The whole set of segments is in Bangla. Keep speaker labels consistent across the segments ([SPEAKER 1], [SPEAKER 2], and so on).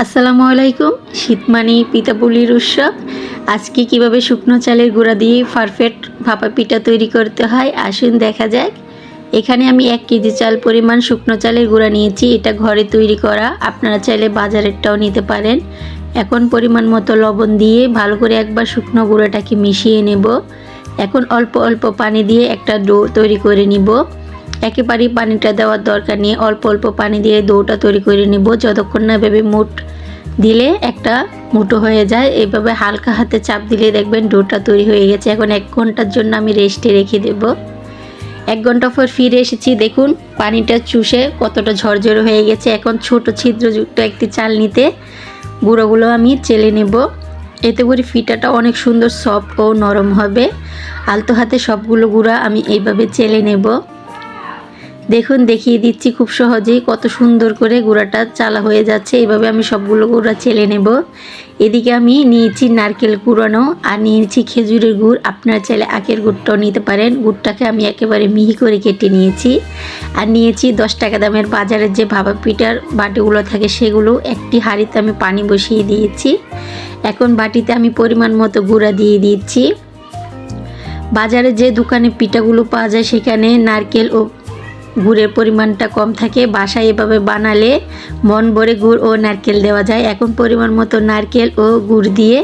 [SPEAKER 1] আসসালামু আলাইকুম। শীত মানেই পিঠাপুলির উৎসব। আজকে কিভাবে শুকনো চালের গুঁড়া দিয়ে পারফেক্ট ভাপা পিঠা তৈরি করতে হয় আসুন দেখা যাক। এখানে আমি 1 কেজি চাল পরিমাণ শুকনো চালের গুঁড়া নিয়েছি। এটা ঘরে তৈরি করা, আপনারা চাইলে বাজারেরটাও নিতে পারেন। এখন পরিমাণ মতো লবণ দিয়ে ভালো করে একবার শুকনো গুঁড়াটাকে মিশিয়ে নেব। এখন অল্প অল্প পানি দিয়ে একটা ডো তৈরি করে নিব। একেবারেই পানিটা দেওয়ার দরকার নেই, অল্প অল্প পানি দিয়ে ডোটা তৈরি করে নিব যতক্ষণ না ভেবে মুঠ দিলে একটা মুঠো হয়ে যায়। এইভাবে হালকা হাতে চাপ দিলে দেখবেন ডোটা তৈরি হয়ে গেছে। এখন 1 ঘন্টার জন্য আমি রেস্টে রেখে দেব। 1 ঘন্টা পর ফিরে এসেছি, দেখুন পানিটা চুষে কতটা ঝরঝরে হয়ে গেছে। এখন ছোট ছিদ্রযুক্ত একটি চালনিতে গুঁড়োগুলো আমি চেলে নেব। এতে করে পিঠাটা অনেক সুন্দর সফট ও নরম হবে। আলতো হাতে সবগুলো গুঁড়া আমি এইভাবে চেলে নেব। দেখুন দেখিয়ে দিচ্ছি খুব সহজেই কত সুন্দর করে গুঁড়াটা চালা হয়ে যাচ্ছে। এইভাবে আমি সবগুলো গুঁড়া চেলে নেব। এদিকে আমি নিয়েছি নারকেল কুড়ানো আর নিয়েছি খেজুরের গুড়, আপনারা চাইলে আখের গুড়টাও নিতে পারেন। গুড়টাকে আমি একেবারে মিহি করে কেটে নিয়েছি। আর নিয়েছি 10 টাকা দামের বাজারের যে ভাপা পিঠার বাটিগুলো থাকে সেগুলো। একটি হাঁড়িতে আমি পানি বসিয়ে দিয়েছি। এখন বাটিতে আমি পরিমাণ মতো গুঁড়া দিয়ে দিচ্ছি। বাজারে যে দোকানে পিঠাগুলো পাওয়া যায় সেখানে নারকেল ও গুড়ের পরিমাণটা কম থাকে। বাসায় এভাবে বানালে মন ভরে গুড় ও নারকেল দেওয়া যায়। এখন পরিমাণ মতো নারকেল ও গুড় দিয়ে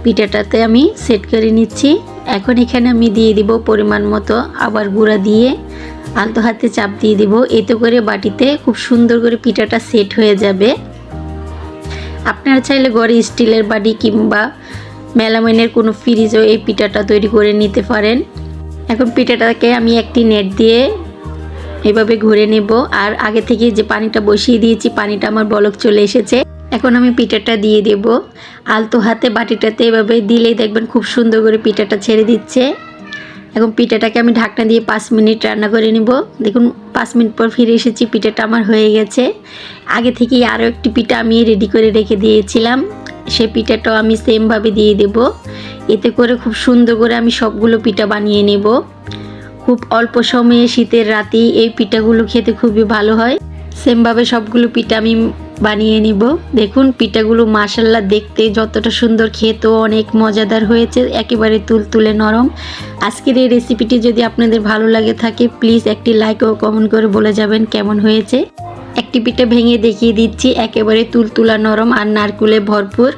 [SPEAKER 1] পিঠাটাতে আমি সেট করে নিচ্ছি। এখন এখানে আমি দিয়ে দিব পরিমাণ মতো আবার গুঁড়া দিয়ে আলতো হাতে চাপ দিয়ে দিব। এতে করে বাটিতে খুব সুন্দর করে পিঠাটা সেট হয়ে যাবে। আপনারা চাইলে ঘরে স্টিলের বাটি কিংবা মেলামাইনের কোনো ফ্রিজেও এই পিঠাটা তৈরি করে নিতে পারেন। এখন পিঠাটাকে আমি একটি নেট দিয়ে এভাবে ঘুরে নেব। আর আগে থেকে যে পানিটা বসিয়ে দিয়েছি পানিটা আমার বলক চলে এসেছে। এখন আমি পিঠাটা দিয়ে দেব। আলতো হাতে বাটিটাতে এভাবে দিলেই দেখবেন খুব সুন্দর করে পিঠাটা ছেড়ে দিচ্ছে। এখন পিঠাটাকে আমি ঢাকনা দিয়ে 5 মিনিট রান্না করে নেব। দেখুন 5 মিনিট পর ফিরে এসেছি, পিঠাটা আমার হয়ে গেছে। আগে থেকেই আরও একটি পিঠা আমি রেডি করে রেখে দিয়েছিলাম, সে পিঠাটাও আমি সেমভাবে দিয়ে দেব। এতে করে খুব সুন্দর করে আমি সবগুলো পিঠা বানিয়ে নেব। খুব অল্প সময়ে শীতের রাতেই এই পিঠাগুলো খেতে খুবই ভালো হয়। সেমভাবে সবগুলো পিঠা আমি বানিয়ে নিব। দেখুন পিঠাগুলো মাশাআল্লাহ দেখতে যতটা সুন্দর, খেতেও অনেক মজাদার হয়েছে, একেবারে তুলতুলে নরম। আজকের এই রেসিপিটি যদি আপনাদের ভালো লাগে থাকে প্লিজ একটি লাইক ও কমেন্ট করে বলে যাবেন কেমন হয়েছে। একটি পিঠা ভেঙে দেখিয়ে দিচ্ছি, একেবারে তুলতুলা নরম আর নারকেলে ভরপুর।